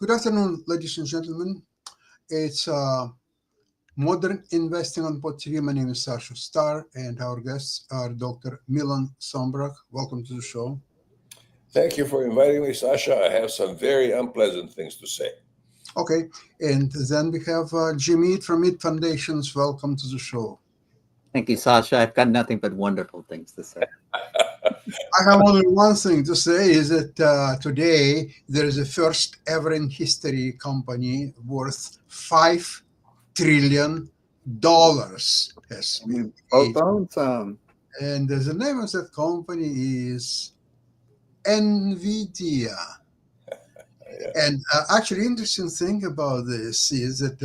Good afternoon, ladies and gentlemen. It's Modern Investing on Pod TV. My name is Sasha Starr, and our guests are Dr. Milan Sombrak. Welcome to the show. Thank you for inviting me, Sasha. I have some very unpleasant things to say. Okay, and then we have Jimmy from Mead Foundations. Welcome to the show. Thank you, Sasha. I've got nothing but wonderful things to say. I have only one thing to say is that today there is a first ever in history company worth $5 trillion has been Both made. own some. And the name of that company is NVIDIA. And actually, interesting thing about this is that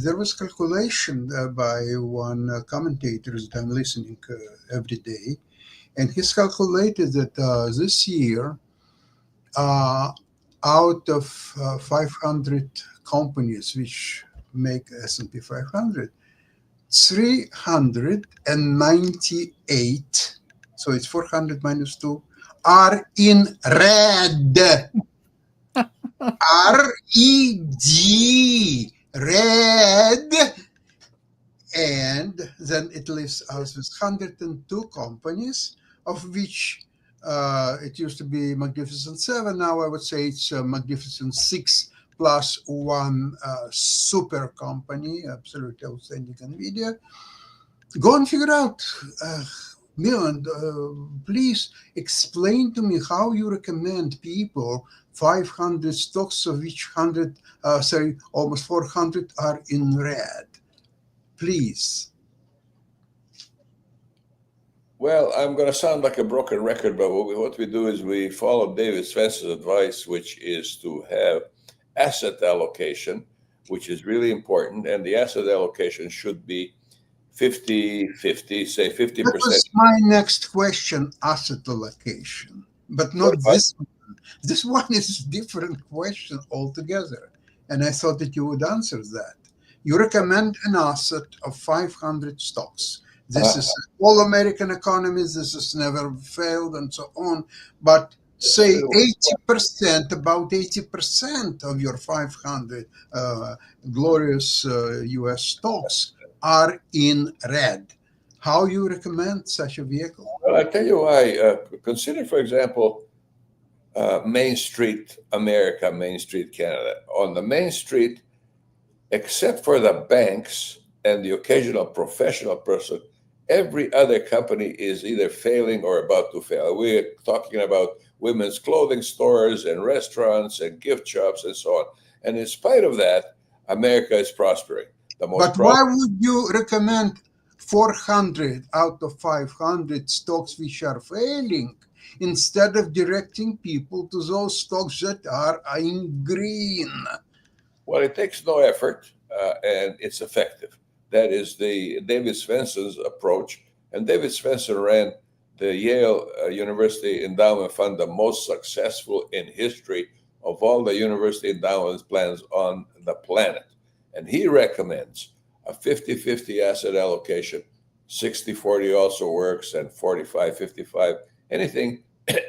there was calculation by one commentator that I'm listening every day, and he's calculated that this year, out of 500 companies which make S&P 500, 398, so it's 400 minus 2, are in red. RED, red. And then it leaves us with 102 companies, of which it used to be Magnificent 7. Now I would say it's Magnificent 6 plus one super company, absolutely outstanding NVIDIA. Go and figure out. Milan, please explain to me how you recommend people 500 stocks, of which almost 400 are in red. Please. Well, I'm going to sound like a broken record, but what we do is we follow David Svensson's advice, which is to have asset allocation, which is really important. And the asset allocation should be 50-50, say 50%. That was my next question, asset allocation, but not this one. This one is a different question altogether. And I thought that you would answer that. You recommend an asset of 500 stocks. This is all American economies. This has never failed and so on. But say 80%, about 80% of your 500 glorious U.S. stocks are in red. How you recommend such a vehicle? Well, I tell you why. Consider, for example, Main Street America, Main Street Canada. On the Main Street, except for the banks and the occasional professional person, every other company is either failing or about to fail. We're talking about women's clothing stores and restaurants and gift shops and so on. And in spite of that, America is prospering. But why would you recommend 400 out of 500 stocks which are failing instead of directing people to those stocks that are in green? Well, it takes no effort and it's effective. That is the David Svensson's approach. And David Svensson ran the Yale University Endowment Fund, the most successful in history of all the university endowment plans on the planet. And he recommends a 50-50 asset allocation. 60-40 also works, and 45-55, anything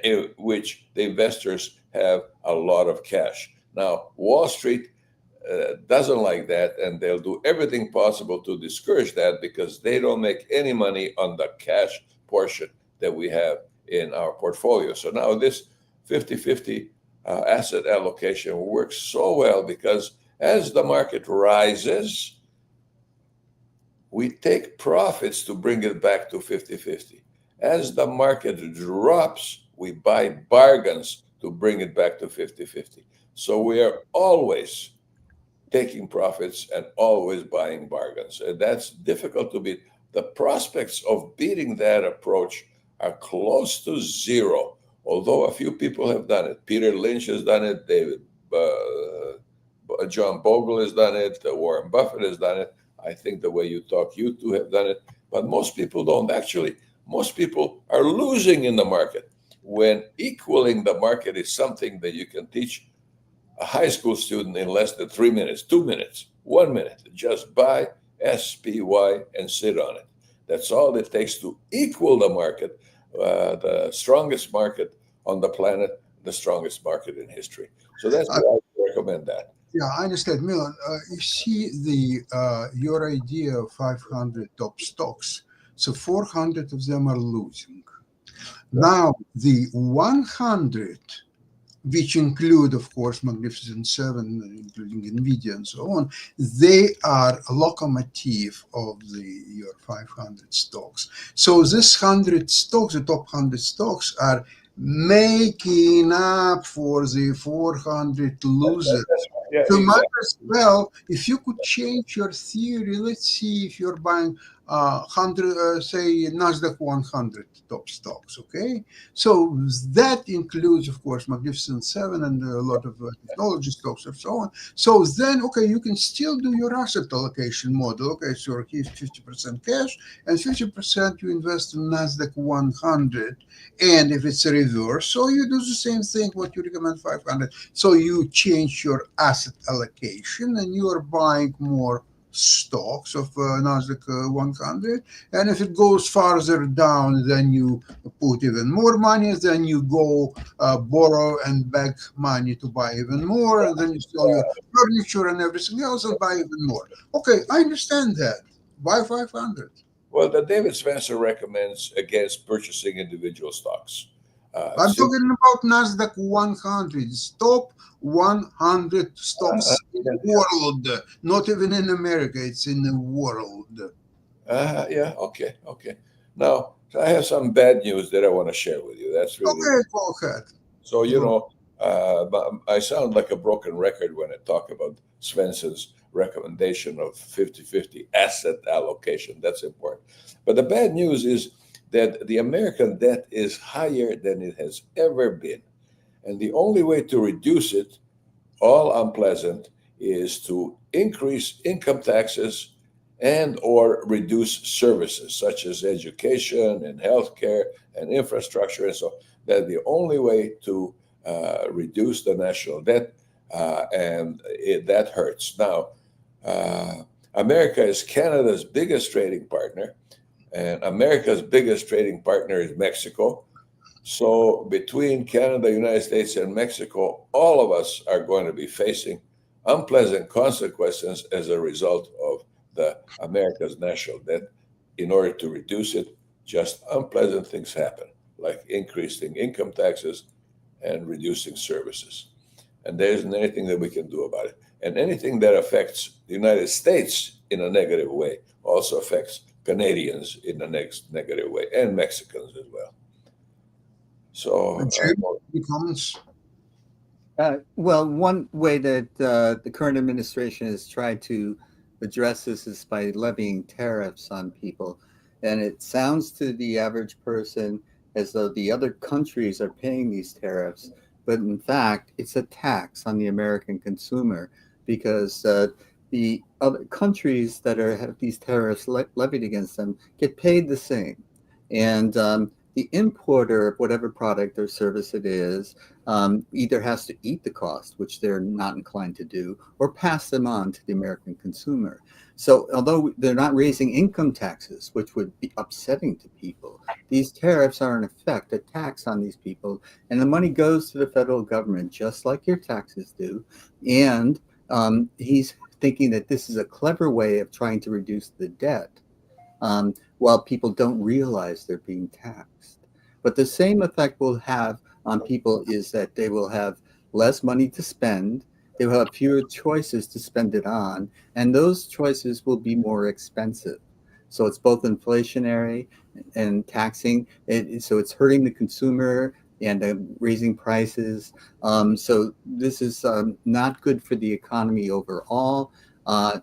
in which the investors have a lot of cash. Now, Wall Street doesn't like that, and they'll do everything possible to discourage that because they don't make any money on the cash portion that we have in our portfolio. So now this 50-50 asset allocation works so well because as the market rises, we take profits to bring it back to 50-50. As the market drops, we buy bargains to bring it back to 50-50. So we are always taking profits and always buying bargains. And that's difficult to beat. The prospects of beating that approach are close to zero, although a few people have done it. Peter Lynch has done it. John Bogle has done it. Warren Buffett has done it. I think the way you talk, you two have done it. But most people don't. Actually, most people are losing in the market. When equaling the market is something that you can teach a high school student in less than 3 minutes, 2 minutes, 1 minute. Just buy SPY and sit on it. That's all it takes to equal the market, the strongest market on the planet, the strongest market in history. So that's why I recommend that. Yeah, I understand, Milan. You see your idea of 500 top stocks. So 400 of them are losing. Now the 100, which include, of course, Magnificent Seven, including Nvidia and so on, they are a locomotive of your 500 stocks. So this 100 stocks, the top 100 stocks, are making up for the 400 losers. Yeah, So might exactly. as well, if you could change your theory, let's see if you're buying 100, say Nasdaq 100 top stocks, okay? So that includes, of course, Magnificent Seven and a lot of technology stocks and so on. So then, okay, you can still do your asset allocation model. Okay, so you're 50% cash and 50% you invest in Nasdaq 100. And if it's a reverse, so you do the same thing, what you recommend 500. So you change your asset allocation and you are buying more stocks of Nasdaq 100. And if it goes farther down, then you put even more money, then you go borrow and beg money to buy even more, and then you sell your furniture and everything else and buy even more. Okay, I understand that. Buy 500. Well, the David Spencer recommends against purchasing individual stocks. I'm talking about Nasdaq 100, top 100 stocks in the world, not even in America, it's in the world. Yeah, okay. Now, I have some bad news that I want to share with you. That's really Okay, go ahead. so. I sound like a broken record when I talk about Svensson's recommendation of 50-50 asset allocation. That's important. But the bad news is that the American debt is higher than it has ever been. And the only way to reduce it, all unpleasant, is to increase income taxes and or reduce services such as education and healthcare and infrastructure. And so that's the only way to reduce the national debt, that hurts. Now, America is Canada's biggest trading partner, and America's biggest trading partner is Mexico. So between Canada, United States, and Mexico, all of us are going to be facing unpleasant consequences as a result of the America's national debt. In order to reduce it, just unpleasant things happen, like increasing income taxes and reducing services. And there isn't anything that we can do about it. And anything that affects the United States in a negative way also affects Canadians in the next negative way, and Mexicans as well. So, Any comments? Well, one way that the current administration has tried to address this is by levying tariffs on people. And it sounds to the average person as though the other countries are paying these tariffs, but in fact, it's a tax on the American consumer, because the other countries that have these tariffs levied against them get paid the same. And the importer of whatever product or service it is either has to eat the cost, which they're not inclined to do, or pass them on to the American consumer. So although they're not raising income taxes, which would be upsetting to people, these tariffs are in effect a tax on these people, and the money goes to the federal government, just like your taxes do. And he's thinking that this is a clever way of trying to reduce the debt, while people don't realize they're being taxed. But the same effect will have on people is that they will have less money to spend, they will have fewer choices to spend it on, and those choices will be more expensive. So it's both inflationary and taxing, so it's hurting the consumer and raising prices. So this is not good for the economy overall.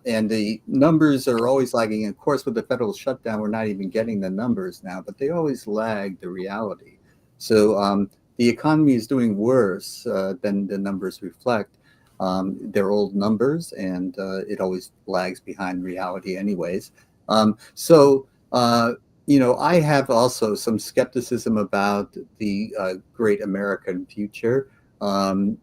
And the numbers are always lagging. Of course, with the federal shutdown, we're not even getting the numbers now, but they always lag the reality. So the economy is doing worse than the numbers reflect. They're old numbers, and it always lags behind reality anyways. I have also some skepticism about the great American future,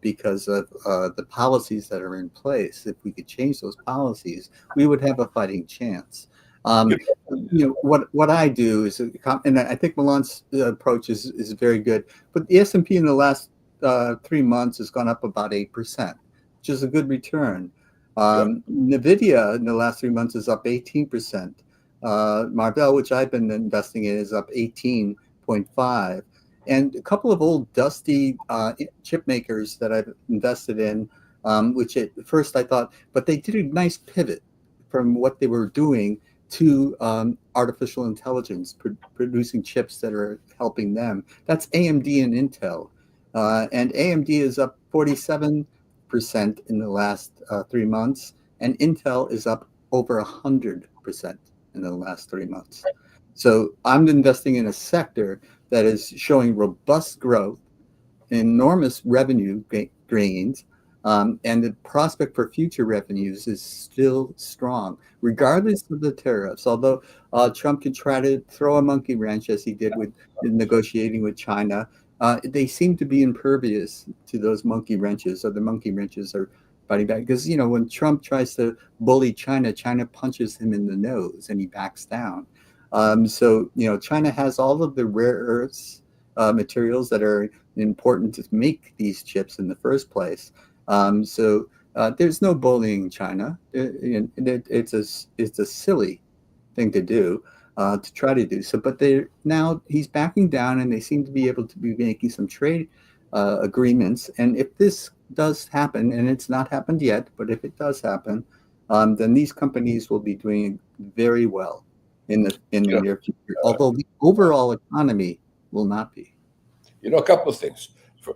because of the policies that are in place. If we could change those policies, we would have a fighting chance. What I do is, and I think Milan's approach is very good, but the S&P in the last 3 months has gone up about 8%, which is a good return. NVIDIA in the last 3 months is up 18%. Marvell, which I've been investing in, is up 18.5. And a couple of old dusty chip makers that I've invested in, which at first I thought, but they did a nice pivot from what they were doing to artificial intelligence, producing chips that are helping them. That's AMD and Intel. And AMD is up 47% in the last 3 months, and Intel is up over 100% in the last 3 months. So I'm investing in a sector that is showing robust growth, enormous revenue gains, and the prospect for future revenues is still strong, regardless of the tariffs. Although Trump could try to throw a monkey wrench, as he did with negotiating with China, they seem to be impervious to those monkey wrenches, or the monkey wrenches are fighting back. Because, when Trump tries to bully China, China punches him in the nose and he backs down. So, China has all of the rare earths materials that are important to make these chips in the first place. So there's no bullying China. It's a silly thing to do, to try to do so. But now he's backing down, and they seem to be able to be making some trade agreements. And if this does happen, and it's not happened yet, but if it does happen, then these companies will be doing very well in the near future. Although the overall economy will not be. A couple of things.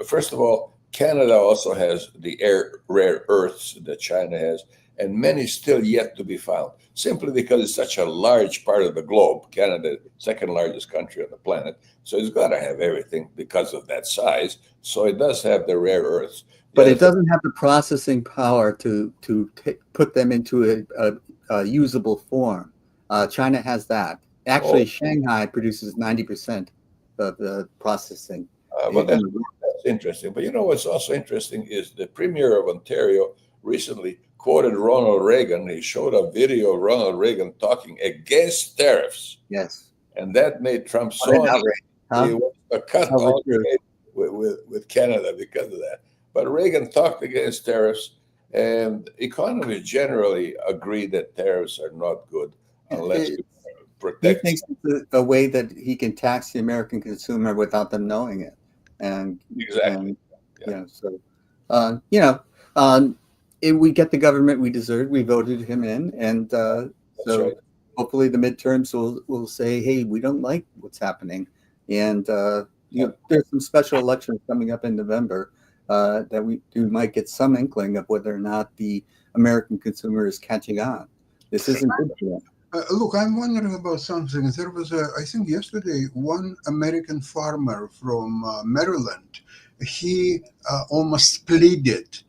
First of all, Canada also has the rare earths that China has, and many still yet to be found, simply because it's such a large part of the globe. Canada, second largest country on the planet, so it's got to have everything because of that size. So it does have the rare earths. But it doesn't have the processing power to put them into a usable form. China has that. Actually, Shanghai produces 90% of the processing. Well, that's interesting. But what's also interesting is the Premier of Ontario recently quoted Ronald Reagan. He showed a video of Ronald Reagan talking against tariffs. Yes. And that made Trump so angry. He wants to cut all trade with Canada because of that. But Reagan talked against tariffs, and economists generally agree that tariffs are not good unless you protect. He thinks it's a way that he can tax the American consumer without them knowing it. And exactly. If we get the government we deserve, we voted him in, and so hopefully the midterms will say, hey, we don't like what's happening, and there's some special elections coming up in November that we might get some inkling of whether or not the American consumer is catching on. This isn't good for them. Look, I'm wondering about something. There was, I think yesterday, one American farmer from Maryland. He almost pleaded,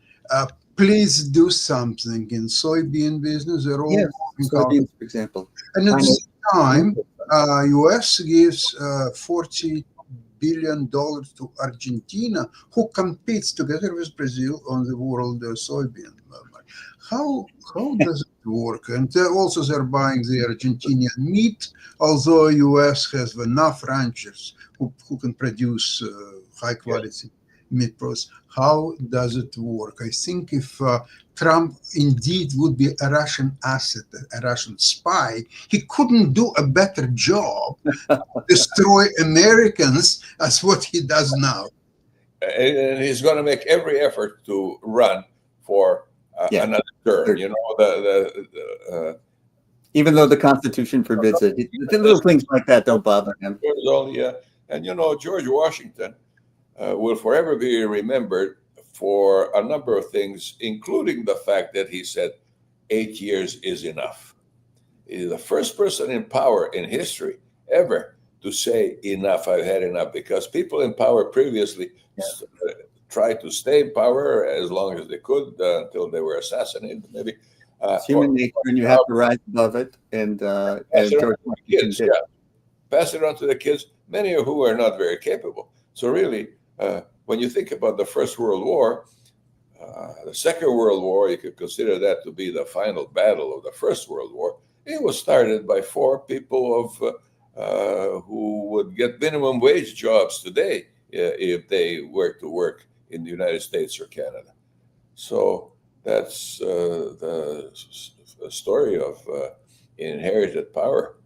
please do something in soybean business. They're all soybeans, for example. And at the same time, U.S. gives $40 billion to Argentina, who competes together with Brazil on the world soybean market. How does it work? And also they're buying the Argentinian meat, although U.S. has enough ranchers who can produce high quality meat products. How does it work? I think if Trump indeed would be a Russian asset, a Russian spy, he couldn't do a better job destroy Americans as what he does now. And he's going to make every effort to run for another term. Even though the Constitution forbids it, the little things like that don't bother him. And George Washington will forever be remembered for a number of things, including the fact that he said 8 years is enough. He's the first person in power in history ever to say enough, I've had enough, because people in power previously tried to stay in power as long as they could until they were assassinated, maybe. It's human nature, and you have to rise above it. And George kids, pass it on to the kids, many of who are not very capable. So really, when you think about the First World War, the Second World War, you could consider that to be the final battle of the First World War. It was started by 4 people who would get minimum wage jobs today if they were to work in the United States or Canada. So that's the story of inherited power.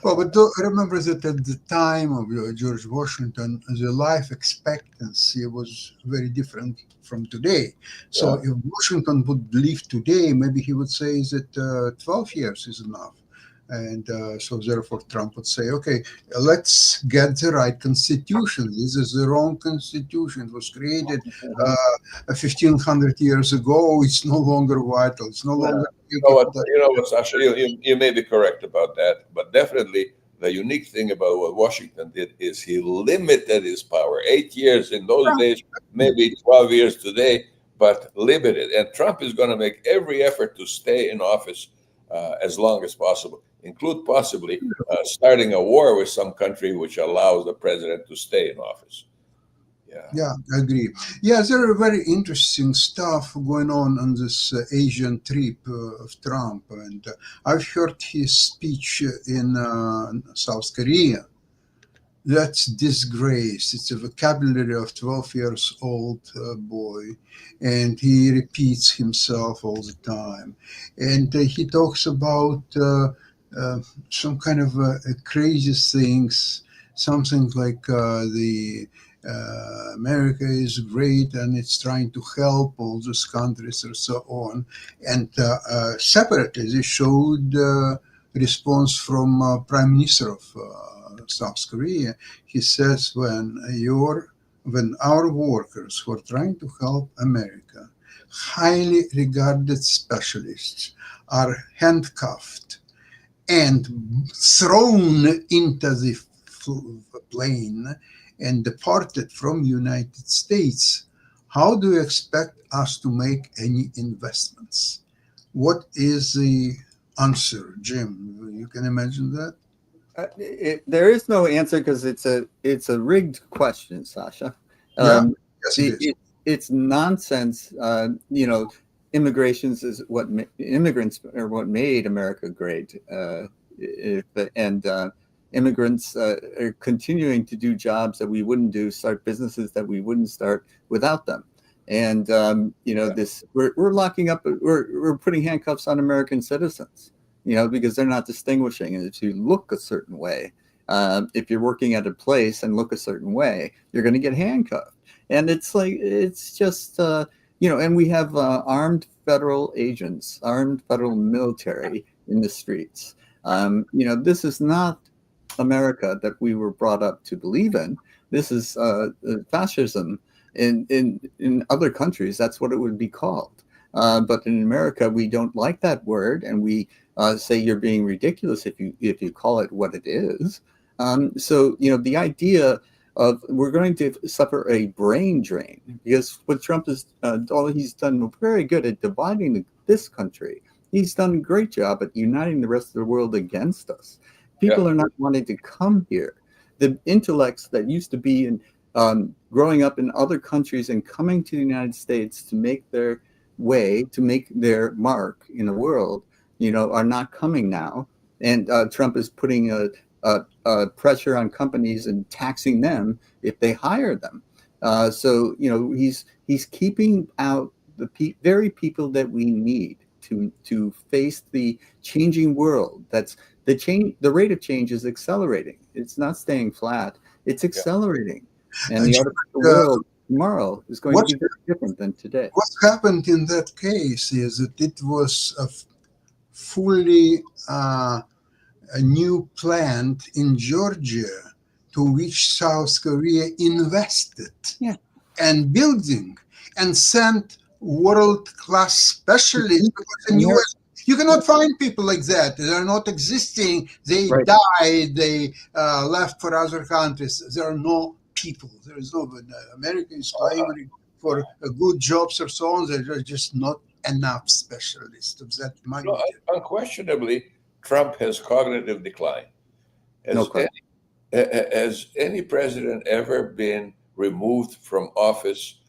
Well, but remember that at the time of George Washington, the life expectancy was very different from today. So Yeah. if Washington would live today, maybe he would say that 12 years is enough. And so therefore Trump would say, okay, let's get the right constitution. This is the wrong constitution. It was created 1,500 years ago. It's no longer vital. It's no longer. You know what, Sasha, you may be correct about that, but definitely the unique thing about what Washington did is he limited his power. 8 years in those days, maybe 12 years today, but limited. And Trump is going to make every effort to stay in office as long as possible, include possibly starting a war with some country which allows the president to stay in office. Yeah, I agree. Yeah, there are very interesting stuff going on this Asian trip of Trump, and I've heard his speech in South Korea. That's disgrace. It's a vocabulary of 12 years old boy, and he repeats himself all the time. And he talks about some kind of crazy things, something like the America is great and it's trying to help all those countries or so on. And separately, they showed response from Prime Minister of South Korea. He says when our workers who are trying to help America, highly regarded specialists, are handcuffed and thrown into the plane and deported from United States, how do you expect us to make any investments? What is the answer, Jim? You can imagine that? There is no answer because it's a rigged question, Sasha. Yes, it is. It's nonsense. Immigrations is immigrants are what made America great, and immigrants are continuing to do jobs that we wouldn't do, start businesses that we wouldn't start without them. And we're locking up, we're putting handcuffs on American citizens, because they're not distinguishing. And if you look a certain way, if you're working at a place and look a certain way, you're going to get handcuffed. And it's just, and we have armed federal agents, armed federal military in the streets. This is not America that we were brought up to believe in. This is fascism. In other countries, that's what it would be called. But in America, we don't like that word, and we say you're being ridiculous if you call it what it is. So the idea of we're going to suffer a brain drain, because what Trump has he's done very good at dividing this country. He's done a great job at uniting the rest of the world against us. People are not wanting to come here. The intellects that used to be in growing up in other countries and coming to the United States to make their way, to make their mark in the world, are not coming now. And Trump is putting a pressure on companies and taxing them if they hire them. So he's keeping out the very people that we need to face the changing world. That's the rate of change is accelerating. It's not staying flat. It's accelerating. And the other world tomorrow is going to be very different than today. What happened in that case is that it was a fully a new plant in Georgia to which South Korea invested and building and sent world-class specialists. Because in US, you cannot find people like that. They're not existing. They died. They left for other countries. There are no people. There is no. America is clamoring for good jobs or so on. There are just not enough specialists of that magnitude. No, unquestionably, Trump has cognitive decline. Has any president ever been removed from office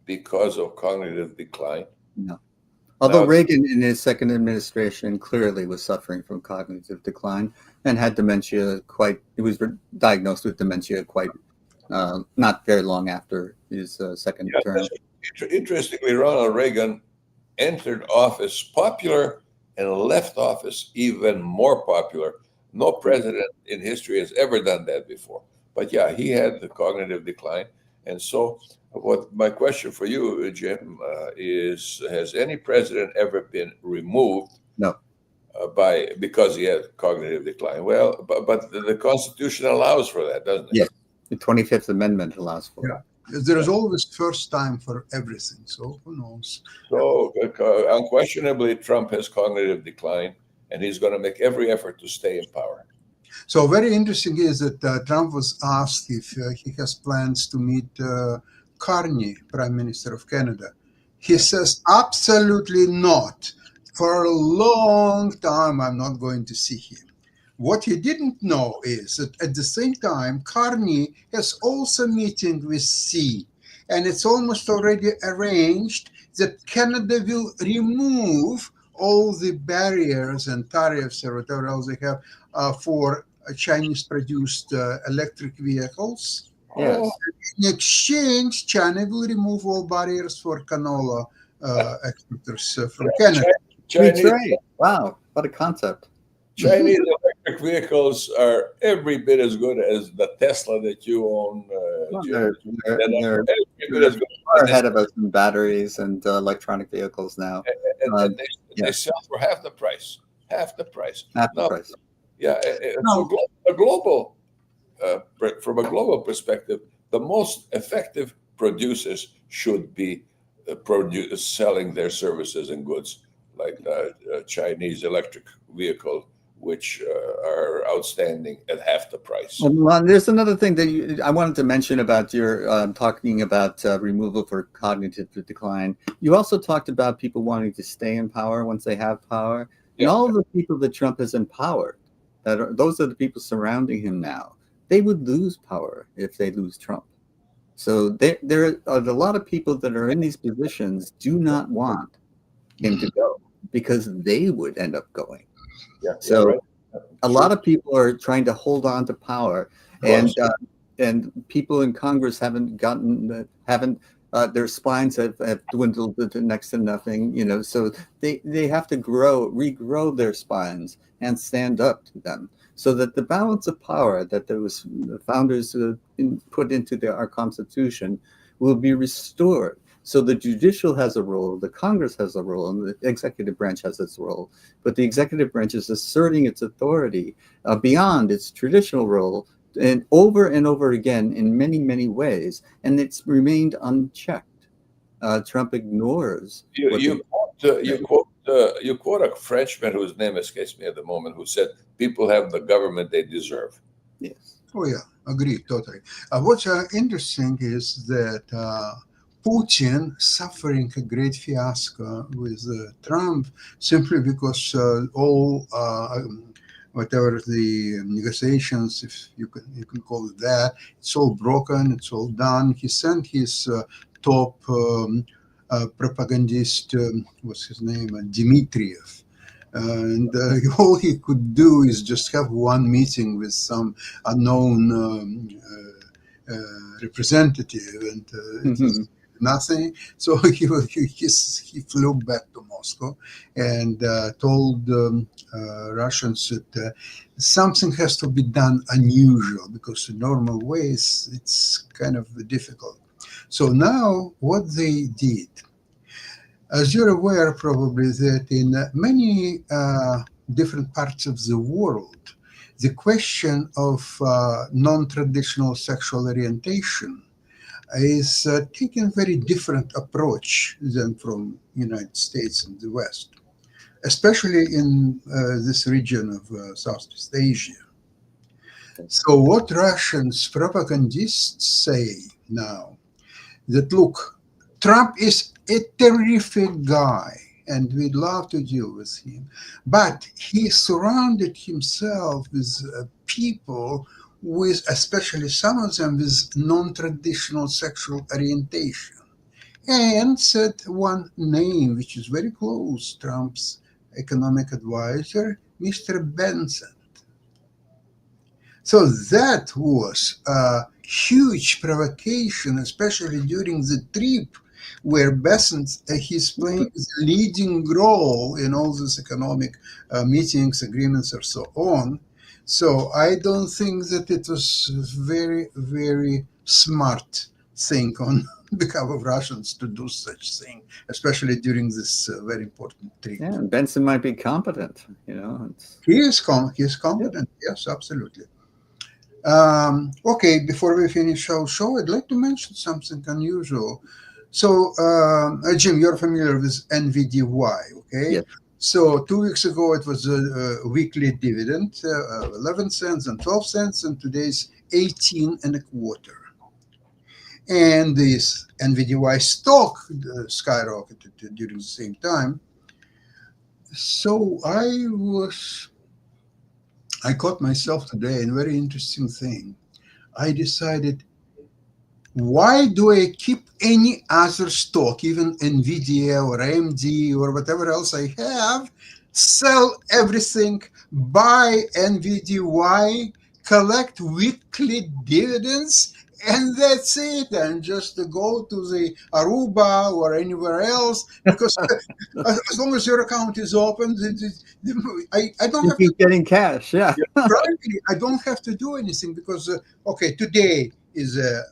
because of cognitive decline? No. Although Reagan in his second administration clearly was suffering from cognitive decline and had dementia he was diagnosed with dementia quite not very long after his second Yeah, term. interestingly, Ronald Reagan entered office popular and left office even more popular. No president in history has ever done that before. But yeah, he had the cognitive decline. And so, what my question for you, Jim, is: has any president ever been removed No. because he had cognitive decline? Well, but the Constitution allows for that, doesn't it? Yes, the 25th Amendment allows for it. There is always first time for everything, so who knows? So unquestionably, Trump has cognitive decline, and he's going to make every effort to stay in power. So very interesting is that Trump was asked if he has plans to meet Carney, Prime Minister of Canada. He says, absolutely not. For a long time, I'm not going to see him. What he didn't know is that at the same time, Carney has also meeting with Xi, and it's almost already arranged that Canada will remove all the barriers and tariffs or whatever else they have for Chinese-produced electric vehicles. Yes. In exchange, China will remove all barriers for canola exporters from Canada. Chinese, wow, what a concept. Chinese electric vehicles are every bit as good as the Tesla that you own. They're far ahead of us in batteries and electronic vehicles now. And they sell for half the price. Half the price. Yeah, from a global perspective, the most effective producers should be selling their services and goods, like Chinese electric vehicle, which are outstanding at half the price. Well, there's another thing that I wanted to mention about your talking about removal for cognitive decline. You also talked about people wanting to stay in power once they have power. And all of the people that Trump has empowered, those are the people surrounding him now. They would lose power if they lose Trump. So there are a lot of people that are in these positions do not want him to go because they would end up going. A lot of people are trying to hold on to power, and people in Congress haven't their spines have dwindled to next to nothing, so they have to regrow their spines and stand up to them, so that the balance of power that the founders put into our Constitution will be restored. So the judicial has a role, the Congress has a role, and the executive branch has its role. But the executive branch is asserting its authority beyond its traditional role, and over again in many, many ways, and it's remained unchecked. Trump ignores. You quote a Frenchman whose name escapes me at the moment, who said, "People have the government they deserve." Yes. Oh yeah, agree totally. What's interesting is that Putin suffering a great fiasco with Trump simply because all whatever the negotiations, if you can call it that, it's all broken, it's all done. He sent his top propagandist, what's his name, Dmitriev. And all he could do is just have one meeting with some unknown representative, and nothing. So he flew back to Moscow and told Russians that something has to be done unusual, because in normal ways it's kind of difficult. So now what they did, as you're aware probably, that in many different parts of the world, the question of non-traditional sexual orientation is taking a very different approach than from United States and the West, especially in this region of Southeast Asia. So what Russians propagandists say now, that look, Trump is a terrific guy and we'd love to deal with him, but he surrounded himself with people with, especially some of them, with non-traditional sexual orientation, and said one name which is very close, Trump's economic advisor, Mr. Benson. So that was huge provocation, especially during the trip where Bessent, he's playing the leading role in all these economic meetings, agreements, or so on. So I don't think that it was very, very smart thing on behalf of Russians to do such thing, especially during this very important trip. Yeah, and Benson might be competent. You know, He is competent. Yes, absolutely. Okay, before we finish our show, I'd like to mention something unusual. So, Jim, you're familiar with NVDY, okay? Yes. So 2 weeks ago, it was a weekly dividend, 11 cents and 12 cents, and today's 18 and a quarter. And this NVDY stock skyrocketed during the same time. So I caught myself today in a very interesting thing. I decided, why do I keep any other stock, even NVIDIA or AMD or whatever else I have, sell everything, buy NVDY, collect weekly dividends, and that's it. And just to go to the Aruba or anywhere else, because as long as your account is open, I don't you have keep getting cash. Yeah. frankly, I don't have to do anything because, okay, today is a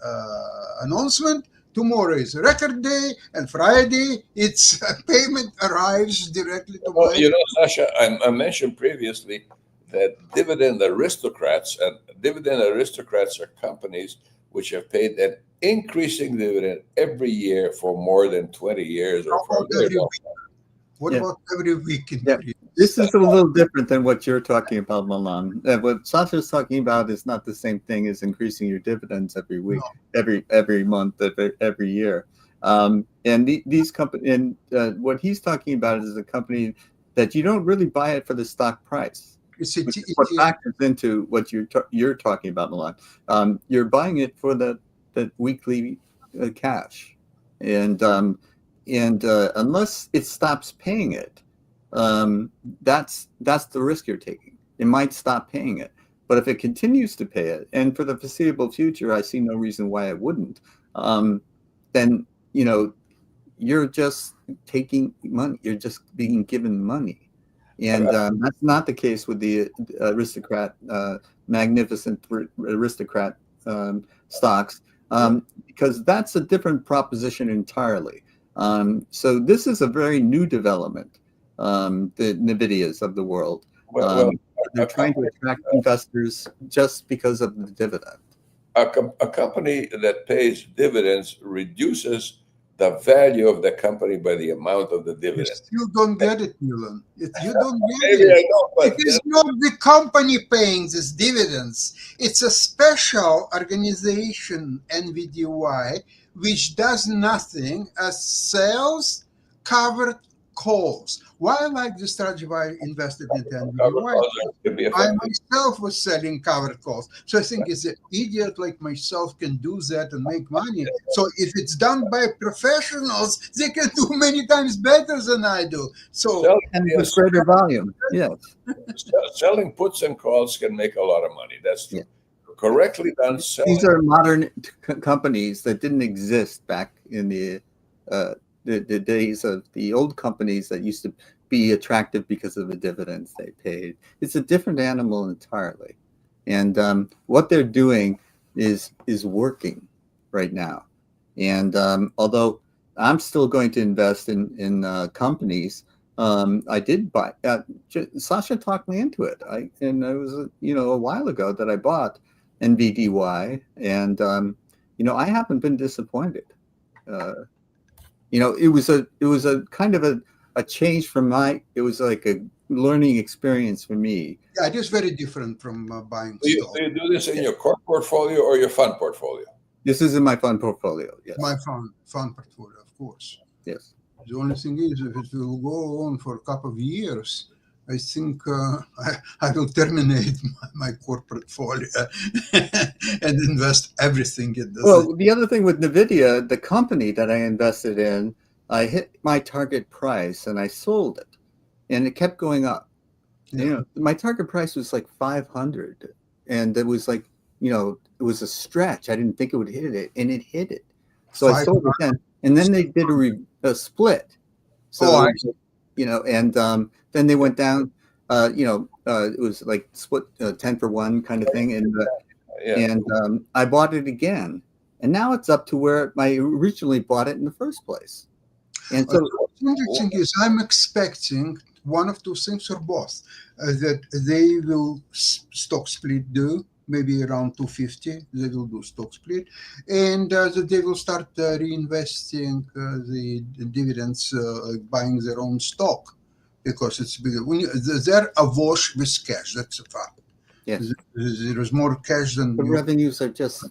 announcement, tomorrow is a record day, and Friday it's payment arrives directly to Well, my. you know, Sasha, I mentioned previously that dividend aristocrats are companies which have paid an increasing dividend every year for more than 20 years or How for a about very every long week? time. What Yeah. about every week Yeah. increase? This is a little different than what you're talking about, Milan. What Sasha's talking about is not the same thing as increasing your dividends every week, every month, every year. These companies, and what he's talking about is a company that you don't really buy it for the stock price. It's a Which is what factors into what you're talking about, Milan. You're buying it for the weekly cash, and unless it stops paying it, that's the risk you're taking. It might stop paying it, but if it continues to pay it, and for the foreseeable future, I see no reason why it wouldn't. Then you're just taking money. You're just being given money, and that's not the case with the magnificent aristocrat stocks, because that's a different proposition entirely. So this is a very new development. The NVIDIAs of the world. They're trying to attract investors just because of the dividend. A company that pays dividends reduces the value of the company by the amount of the You dividend. still don't get it, Milan. You don't get Maybe it. I don't, but It is not the company paying these dividends. It's a special organization, NVDY, which does nothing as sells covered calls. Why I like the strategy why I invested in NVDY? could be I effective. myself was selling covered calls. So I think it's an idiot like myself can do that and make money. So if it's done by professionals, they can do many times better than I do. So Selling, And yes, with greater volume, yes. selling puts and calls can make a lot of money. That's true. Yeah. Correctly done, selling. These are modern companies that didn't exist back in the days of the old companies that used to be attractive because of the dividends they paid. It's a different animal entirely, and what they're doing is working right now. And although I'm still going to invest in companies, I did buy. Sasha talked me into it. And it was a while ago that I bought NVDY, and I haven't been disappointed. It was a kind of a change from it was like a learning experience for me. yeah, it is very different from buying Do stock. you do this in your core portfolio or your fund portfolio? This is in my fund portfolio. Yes. My fund portfolio, of course. Yes. The only thing is, if it will go on for a couple of years, I think I will terminate my core portfolio and invest everything in this. Well, the other thing with NVIDIA, the company that I invested in, I hit my target price and I sold it, and it kept going up. Yeah. My target price was like 500, and it was like it was a stretch. I didn't think it would hit it, and it hit it. So I Five sold it then, and then they did a split. So Oh, I and then they went down. It was like split 10 for 1 kind of thing, and I bought it again, and now it's up to where I originally bought it in the first place. And so what's interesting is I'm expecting one of two things or both, that they will stock split do, maybe around 250, they will do stock split, and that they will start reinvesting the dividends, buying their own stock, because it's bigger. They're awash with cash, that's a fact. Yes. There is more cash than the revenues are just. So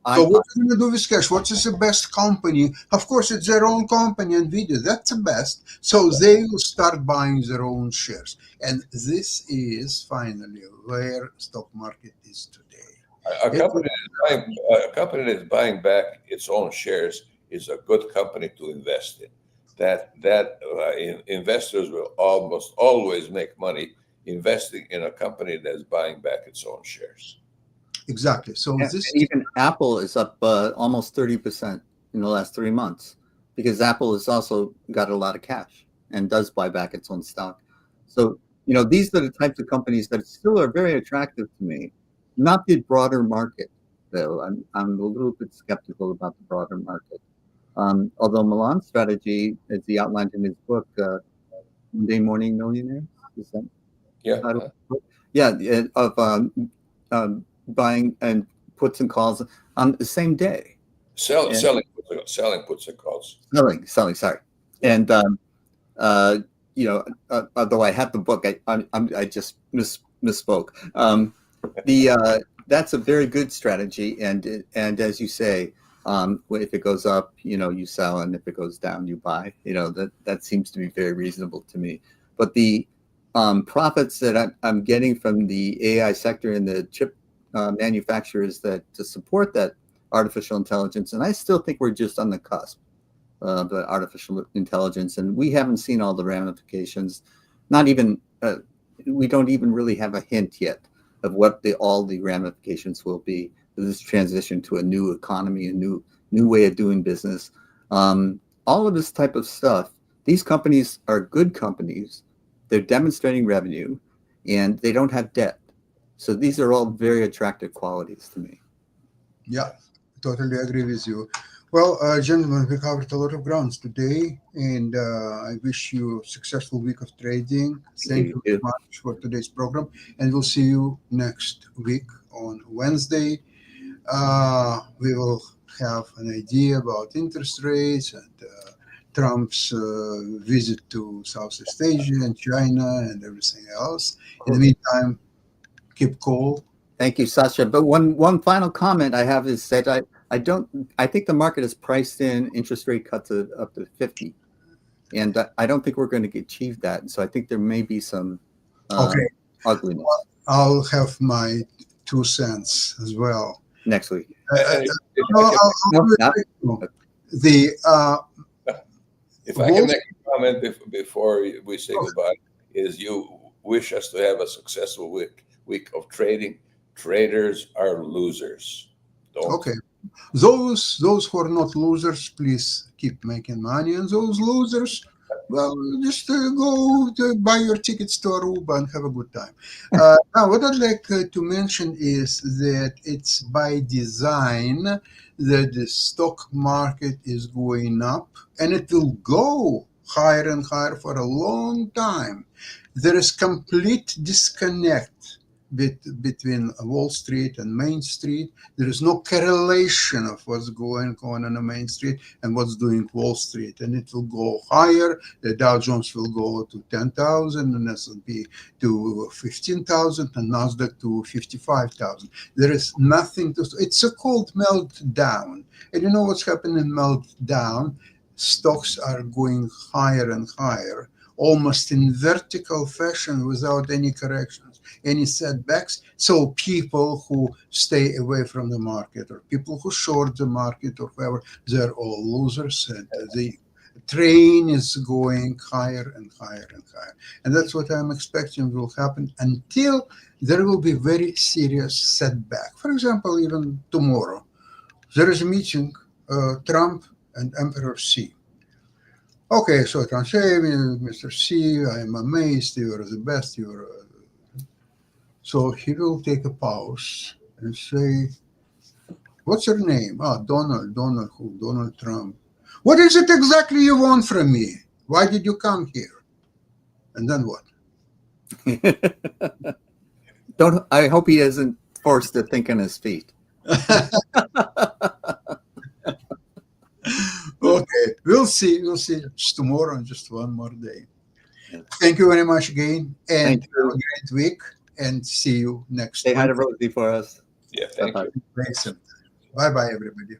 what are you going to do with cash? What is the best company? Of course, it's their own company, NVIDIA. That's the best. So they will start buying their own shares. And this is finally where stock market is today. A company that is buying back its own shares is a good company to invest in. Investors will almost always make money investing in a company that's buying back its own shares. Exactly. So and even Apple is up almost 30% in the last 3 months, because Apple has also got a lot of cash and does buy back its own stock. So, these are the types of companies that still are very attractive to me. Not the broader market, though. I'm a little bit skeptical about the broader market. Although Milan's strategy, as he outlined in his book, Monday Morning Millionaires, is that? Of buying and puts and calls on the same day. Selling puts and calls. Selling. Sorry, and although I have the book, I just misspoke. That's a very good strategy, and as you say, if it goes up, you sell, and if it goes down, you buy. That seems to be very reasonable to me. But the profits that I'm getting from the AI sector and the chip manufacturers to support that artificial intelligence, and I still think we're just on the cusp of artificial intelligence, and we haven't seen all the ramifications. Not even we don't even really have a hint yet of what all the ramifications will be of this transition to a new economy, a new way of doing business. All of this type of stuff. These companies are good companies. They're demonstrating revenue, and they don't have debt. So these are all very attractive qualities to me. Yeah, totally agree with you. Well, gentlemen, we covered a lot of grounds today, and I wish you a successful week of trading. Thank you very much for today's program, and we'll see you next week on Wednesday. We will have an idea about interest rates and Trump's visit to Southeast Asia and China and everything else. In the meantime, keep cool. Thank you, Sasha. But one final comment I have is that I think the market has priced in interest rate cuts up to 50, and I don't think we're going to achieve that. And so I think there may be some ugliness. Well, I'll have my 2 cents as well next week. If I can make a comment before we say goodbye, is you wish us to have a successful week of trading. Traders are losers. Okay. Those who are not losers, please keep making money. And those losers, well, just go to buy your tickets to Aruba and have a good time. Now, what I'd like to mention is that it's by design that the stock market is going up, and it will go higher and higher for a long time. There is complete disconnect between Wall Street and Main Street. There is no correlation of what's going on the Main Street and what's doing Wall Street, and it will go higher. The Dow Jones will go to 10,000, and S&P to 15,000, and Nasdaq to 55,000. There is nothing to. It's a cold meltdown, and you know what's happening in meltdown? Stocks are going higher and higher, almost in vertical fashion without any corrections, any setbacks. So people who stay away from the market, or people who short the market, or whoever, they're all losers, and train is going higher and higher and higher. And that's what I'm expecting will happen until there will be very serious setback. For example, even tomorrow, there is a meeting, Trump and Emperor Xi. Okay, so Trump says, Mr. Xi, I am amazed, you are the best, you are. So he will take a pause and say, what's your name? Ah, Donald who? Donald Trump. What is it exactly you want from me? Why did you come here? And then what? I hope he isn't forced to think on his feet. Okay, we'll see. We'll see. It's tomorrow and just one more day. Yeah. Thank you very much again. And Thank you. have a great week. And see you next Say hi to week. Rosie for us. Yeah, thank Bye-bye. you. Bye bye, everybody.